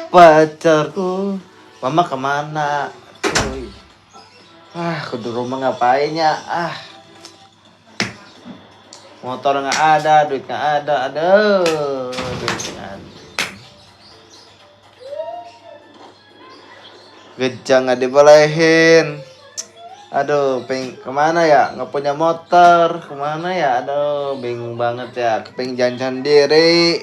pacarku. Mama kemana? Cuy. Aku di rumah ngapain ya? Motor nggak ada, duit nggak ada, aduh, duit nggak ada. Gejang nggak dibolehin. Aduh, kemana ya? Nggak punya motor, kemana ya? Aduh, bingung banget ya. Keping jalan sendiri.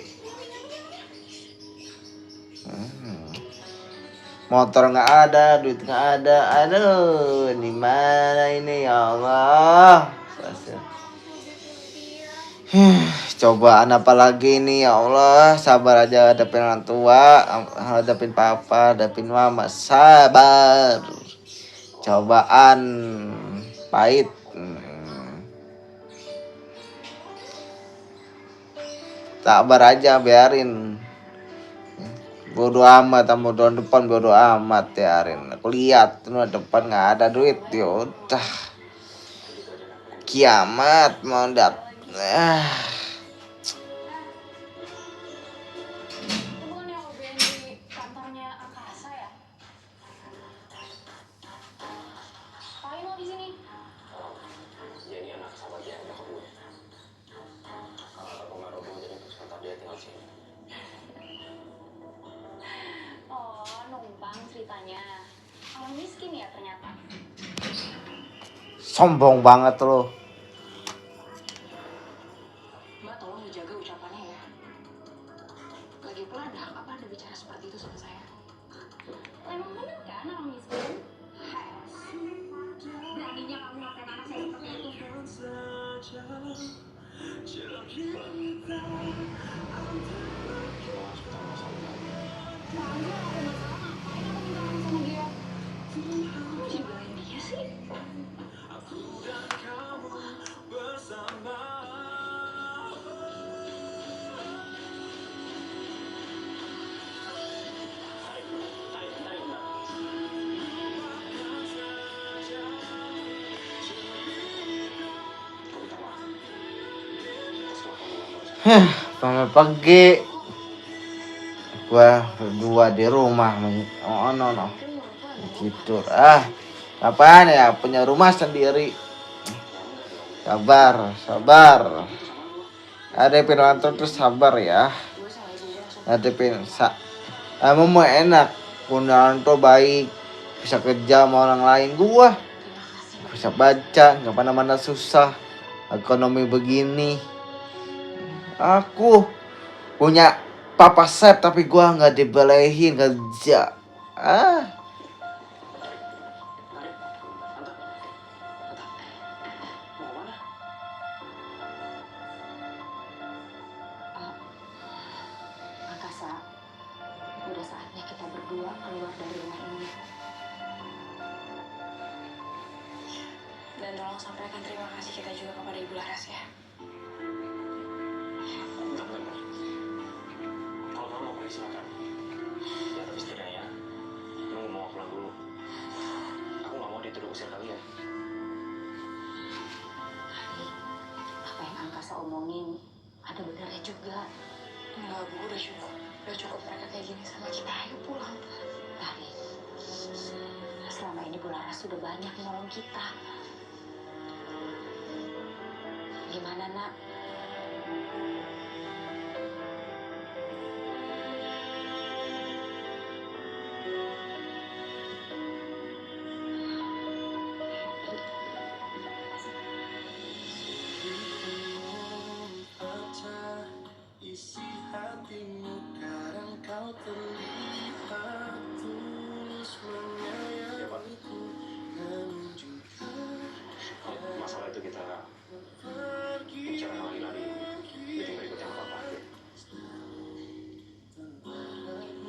Motor nggak ada, duit nggak ada. Aduh, di mana ini ya Allah? Cobaan apa lagi nih ya Allah? Sabar aja hadapin orang tua, hadapin papa, hadapin mama. Sabar. Cobaan pahit. Sabar aja, biarin. Bodo amat, sama tahun depan bodo amat, biarin. Aku lihat tahun depan nggak ada duit, yaudah. Kiamat mau dat. Ceritanya orang miskin ya ternyata. Sombong banget lo. Mbak tolong dijaga ucapannya ya. Lagi pula ada hak apa Anda bicara seperti itu sama saya? Emang benar kan orang miskin? Beraninya kamu ngatain anak saya seperti itu. Sampai pagi gua berdua di rumah. No tidur. Apaan ya, punya rumah sendiri. Sabar. Hadapin orang tua terus sabar ya. Hadapin emang mau enak, punya orang tua baik, bisa kerja sama orang lain. Gua bisa baca, nggak mana-mana susah. Ekonomi begini, aku punya papa Sep tapi gua nggak dibolehin kerja. Angkasa, udah saatnya kita berdua keluar dari rumah ini. Dan tolong sampaikan terima kasih kita juga kepada Ibu Laras ya. Kalau kamu mau pergi silakan. Ya tapi setidaknya kamu mau pulang dulu. Aku nggak mau dituduh usir kalian. Apa yang Angkasa omongin ada benarnya juga. Enggak Bu, udah cukup mereka kayak gini sama kita. Ayo pulang. Tadi selama ini Bu Laras sudah banyak menolong kita. Gimana nak? Isi hatimu kadang kau terlihat tulus menyayangiku dan jujur. Masalah itu kita bicarakan lagi di meeting berikutnya apa-apa.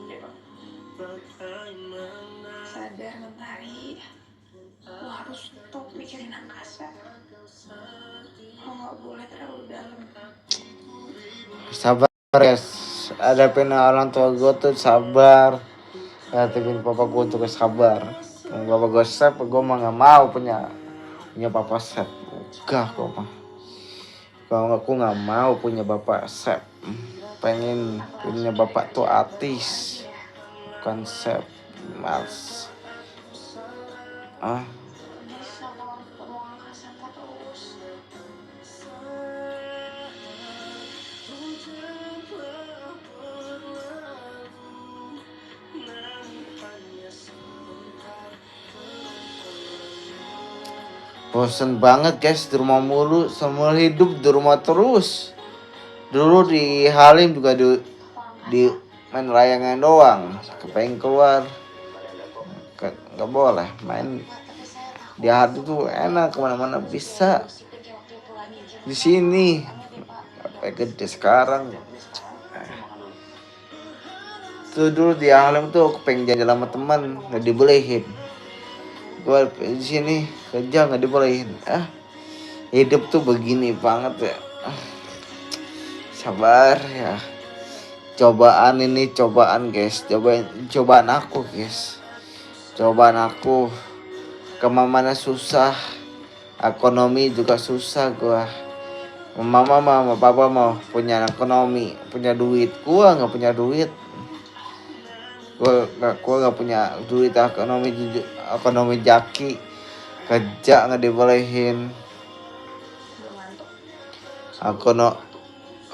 Ya Pak. Sadar Mentari, lo harus stop mikirin Angkasa. Lo nggak boleh terlalu dalam. Sabar guys, hadapin orang tua gue tuh sabar. Hadapin papa gue tuh sabar. Papa gue Sep, gue mah nggak mau punya papa Sep. Enggak, gue mah. Kalau aku nggak mau punya bapak Sep. pengen punya bapak tuh artis, konsep males. Bisa kalau mau angkasa terus. Bosen banget guys di rumah mulu, seumur hidup di rumah terus. Dulu di Halim juga di main layangan doang, kepengen keluar nggak boleh main. Di hati tuh enak, kemana-mana bisa. Di sini apa gede sekarang. Tuh dulu di Halim tuh aku pengen jalan sama teman, nggak dibolehin. Gua di sini kerja nggak dibolehin. Hidup tuh begini banget ya. Sabar ya. Cobaan ini cobaan guys, cobaan aku guys. Cobaan aku, kemana-mana susah, ekonomi juga susah gua. Mama sama papa mau punya ekonomi, punya duit, gua nggak punya duit. Gua nggak punya duit, ekonomi jaki, kerja nggak dibolehin.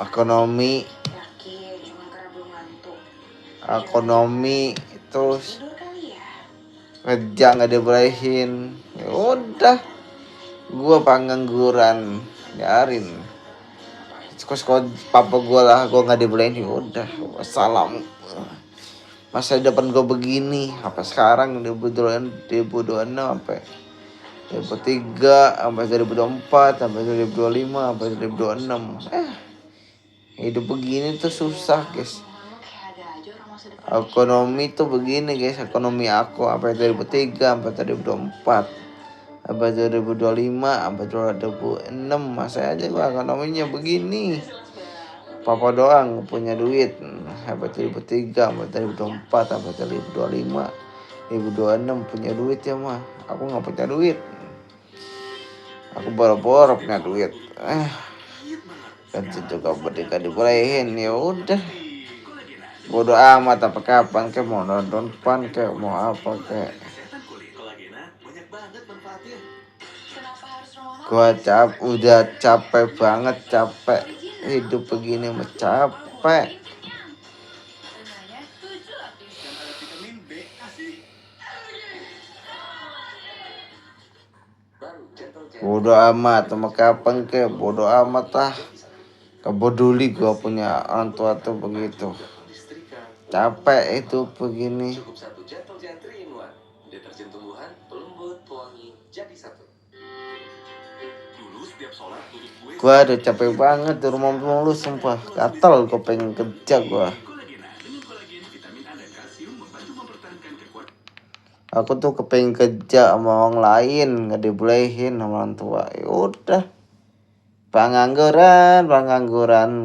Ekonomi Yakin cuma karena belum ngantuk. ekonomi terus Tidur kali ya. kerja nggak dibolehin. Ya udah, gua pengangguran, biarin. Sekolah papa gua lah, gua nggak dibolehin. Ya udah, wassalam. Masa depan gua begini, apa sekarang 2026 sampai 2003 sampai 2024 sampai 2025 sampai 2026. Hidup begini tuh susah guys. Kayak ada aja orang masa depan. Ekonomi tuh begini guys, ekonomi aku sampai 2003 sampai 2024 sampai 2025 sampai 2026 masa aja gua ekonominya begini. Papa doang punya duit sampai 2003 sampai 2024 sampai 2025 2026 punya duit ya mah. Aku nggak punya duit. Aku boro-boro punya duit. Kerja juga berdeka dibolehin, ya udah. Bodoh amat apa kapan kayak mau nonton pan kayak mau apa kayak. Gua udah capek banget, capek hidup begini mah capek. Bodoh amat sama kapan kayak bodoh amat lah. Keboduli gua punya orang tua tuh begitu. Capek itu begini. Cukup 1 Gentle Giant 3-in-1. Deterjen tumbuhan, pelembut, pewangi, jadi 1. Dulu setiap sholat murid gue. Gua udah capek banget di rumah mulu sumpah. Gatel gua pengen kerja gua. Aku tuh kepengen kerja sama orang lain, nggak dibolehin sama orang tua. Ya udah. Pengangguran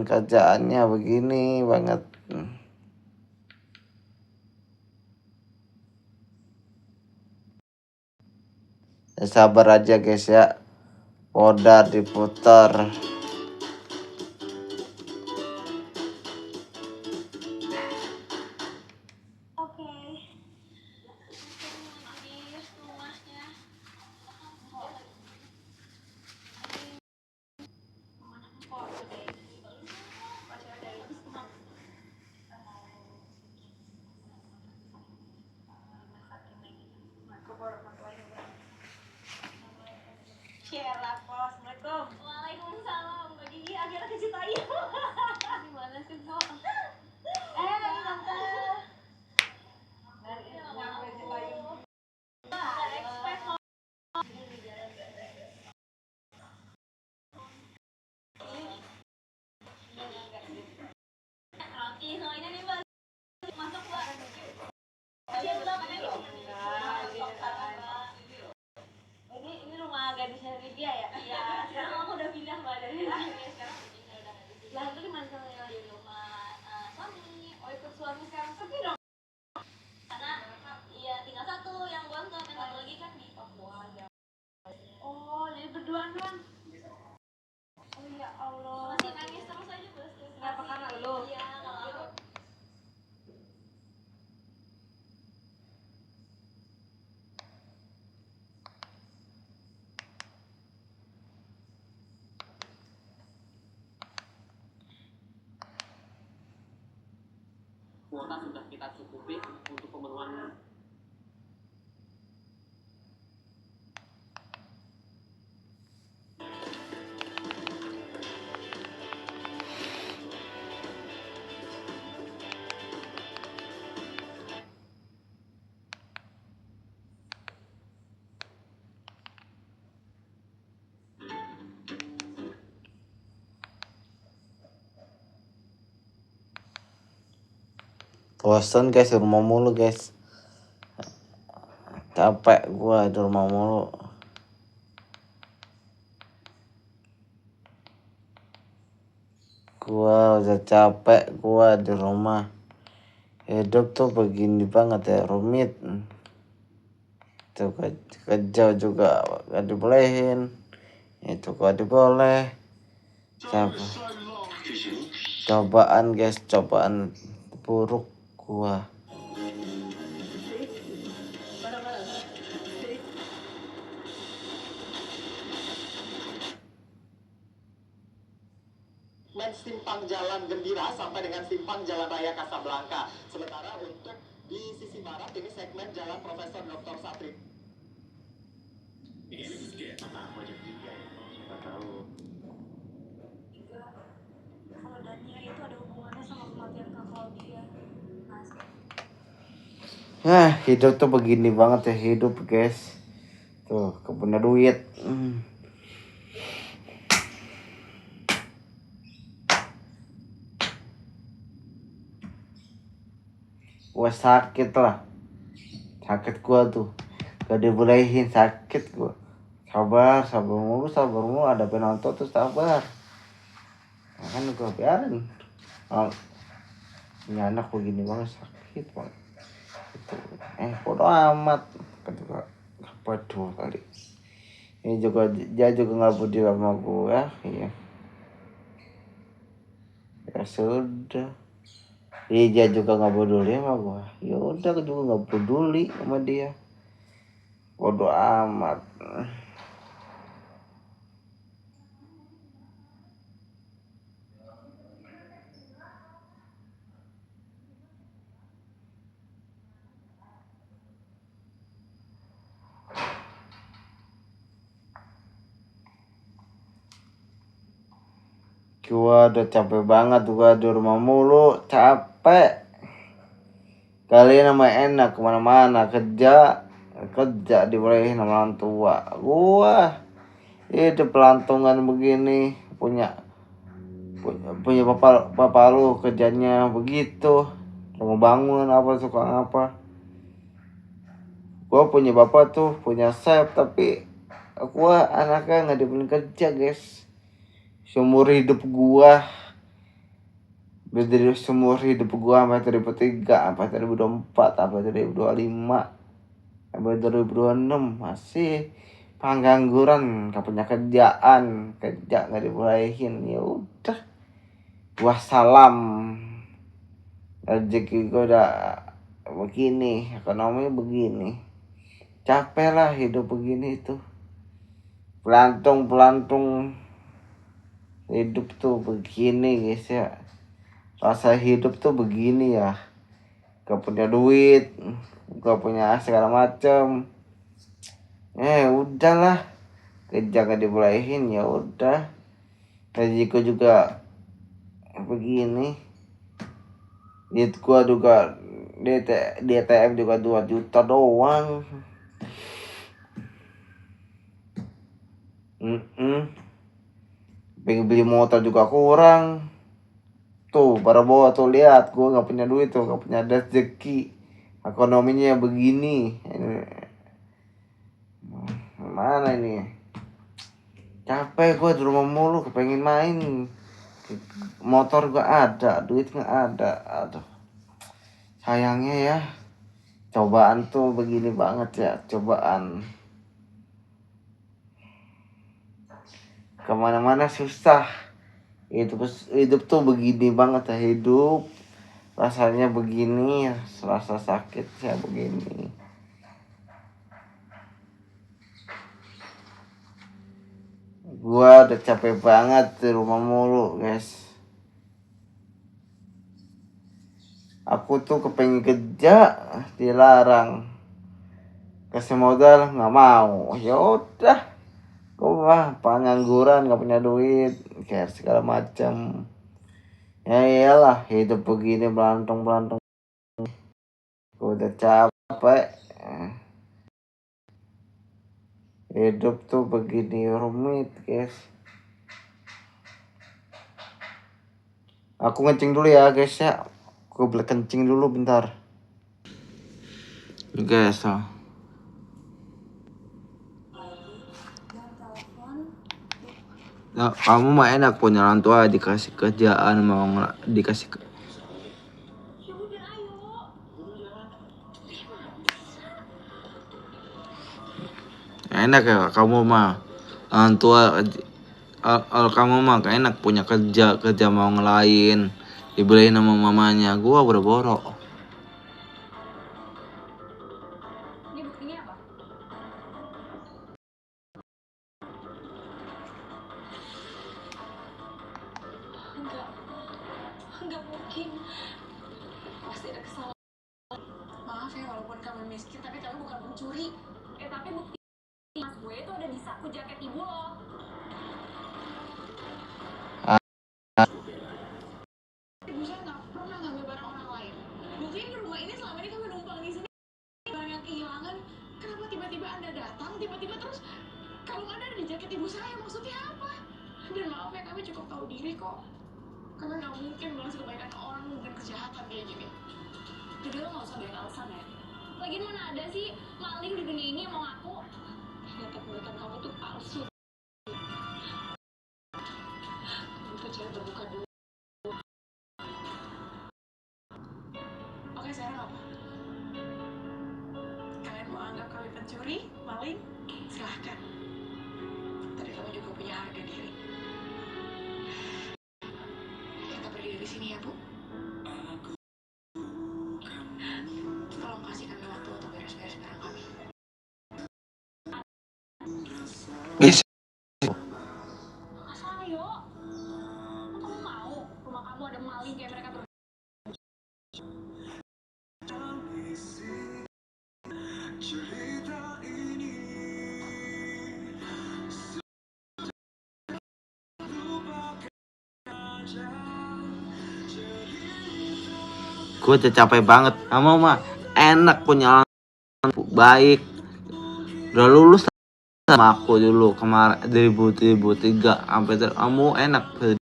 kerjaannya begini banget. Ya, sabar aja guys ya. Roda diputar. Assalamualaikum. Waalaikumsalam. kuota sudah kita cukupi untuk pemenuhan. Bosan guys di rumah mulu guys. Capek gua di rumah mulu. Gua udah capek gua di rumah. Hidup tuh begini banget ya, rumit. Tuh kerja juga gak dibolehin. Itu gak diboleh. Cobaan guys, cobaan buruk gua. Main simpang Jalan Gembira sampai dengan simpang Jalan Raya Kasablanka. Sementara untuk di sisi barat ini segmen Jalan Profesor Dr. Satri. Aku aja 3 ya, siapa tahu. Juga kalau Dania itu ada hubungannya sama kematian Kak Claudia. Mas, Hidup tuh begini banget ya hidup guys. Tuh kepunya duit. Gua sakit lah. Sakit gua tuh. Gak dibolehin, sakit gua. Sabar mulu ada penonton tuh sabar. Kan gua biarin. Ini anak begini banget sakit banget. Itu. Bodo amat. Kedua apa tuh kali. Ini juga dia juga nggak peduli sama gua, iya. Ya sudah. Dia juga nggak peduli sama gua. Ya udah, aku juga nggak peduli sama dia. Bodo amat. Gua udah capek banget gua di rumah mulu, capek. Kalian nama enak kemana-mana kerja dibolehin sama orang tua. Gua hidup pelantungan begini, punya bapak lu kerjanya begitu, mau bangun apa suka apa. Gua punya bapak tuh punya chef, tapi gua anaknya nggak dibeli kerja guys. Seumur hidup gua dari seumur hidup gua sampai 2003, sampai 2024, sampai 2025, sampai 2026 masih pengangguran, gak punya kerjaan, kerja nggak dibolehin. Ya udah, gua salam. Rezeki gua udah begini, ekonomi begini, capek lah hidup begini tuh. Pelantung hidup tuh begini guys ya. Rasa hidup tuh begini ya. Gak punya duit, gak punya segala macem. Udahlah, kerja gak dibolehin, ya udah. Rezekiku juga begini. Duit gua juga di ATM juga 2 juta doang. Pengen beli motor juga kurang. Tuh para bawa tuh, lihat gua nggak punya duit tuh, nggak punya rezeki, ekonominya begini. Mana ini, capek gua di rumah mulu, kepengen main. Motor gua ada, duit nggak ada. Aduh, sayangnya ya, cobaan tuh begini banget ya, cobaan. Kemana-mana susah. Hidup tuh begini banget ya, hidup rasanya begini, rasa sakit ya begini. Gua udah capek banget di rumah mulu guys. Aku tuh kepengen kerja, dilarang. Kasih modal nggak mau. Ya udah, gua pengangguran, nggak punya duit, kayak segala macam. Ya iyalah, hidup begini belantung. Gua udah capek. Hidup tuh begini rumit, guys. Aku ngencing dulu ya, guys ya. Gue boleh kencing dulu bentar. Guys, nah, kamu mah enak punya orang tua, dikasih kerjaan, mau dikasih enak ya kamu mah orang tua. Kamu mah gak enak punya kerja mau ngelain, dibeliin sama mamanya. Gua boro-boro. Ini buktinya apa? Enggak mungkin. Pasti ada kesalahan. Maaf ya, walaupun kamu miskin, tapi kamu bukan pencuri. Tapi bukti mas gue itu ada di saku jaket ibu lo. Ibu saya nggak pernah ngambil barang orang lain. Buktinya di rumah ini selama ini kami numpang di sini. Barang yang kehilangan, kenapa tiba-tiba Anda datang, tiba-tiba terus kalau ada di jaket ibu saya, maksudnya apa? Dan maaf ya, kami cukup tahu diri kok. Kami nggak mungkin balas kebaikan orang dengan kejahatan kayak gini. Jadi lo nggak usah banyak alasan ya. Lagian mana ada sih maling di dunia ini yang mau ngaku? Kebaikan kamu tuh palsu. Butuh cari terbuka dulu. Oke, sekarang apa? Kalian mau anggap kami pencuri, maling? Silahkan. Tapi kamu juga punya harga diri. Kita pergi dari sini ya, Bu. Tolong kasih kami waktu untuk beres-beres barang kami. Guys, Asal ayo. Kamu mau rumah kamu ada maling kayak mereka berdua? gue udah capek banget. Kamu mah enak punya orang baik. Udah lulus sama aku dulu kemarin 2003 sampai kamu enak dari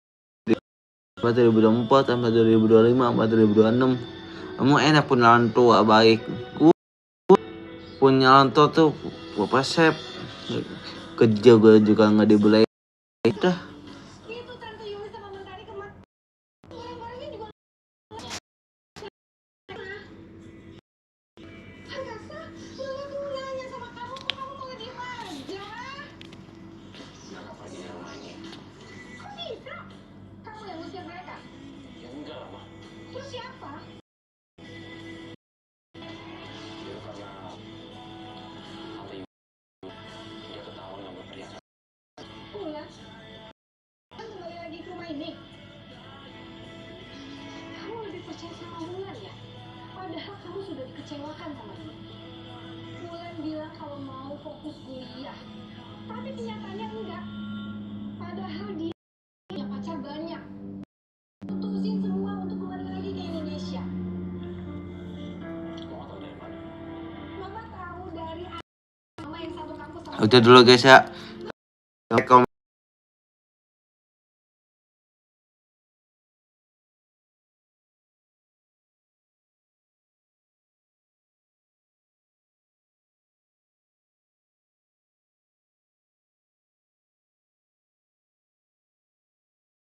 2024 sampai 2025 sampai 2026. Kamu enak punya orang tua baik. Gue punya orang tua tuh pasep kerja gue juga nggak dibeli. Udah Itu Tante Yuli sama Mentari kemarin. Barang-barangnya juga Agasa, Lula tuh nanya sama kamu, kok kamu mau diem aja? Mereka pergi dari rumah ini. Kok bisa? Kamu yang ngusir mereka? Ya enggak lah, Ma. Terus siapa? Itu karena Tante Yu, dia ketahuan ngambil perhiasan. Bulan? Kan kembali lagi ke rumah ini? Kamu lebih percaya sama Bulan ya? Padahal kamu sudah dikecewakan sama dia. Bulan bilang kalau mau fokus kuliah, tapi kenyataannya enggak. Padahal dia punya pacar banyak. Putusin semua untuk kembali lagi ke Indonesia. Mama tahu dari mana? Mama tahu dari mama yang satu kampus sama udah dulu guys ya.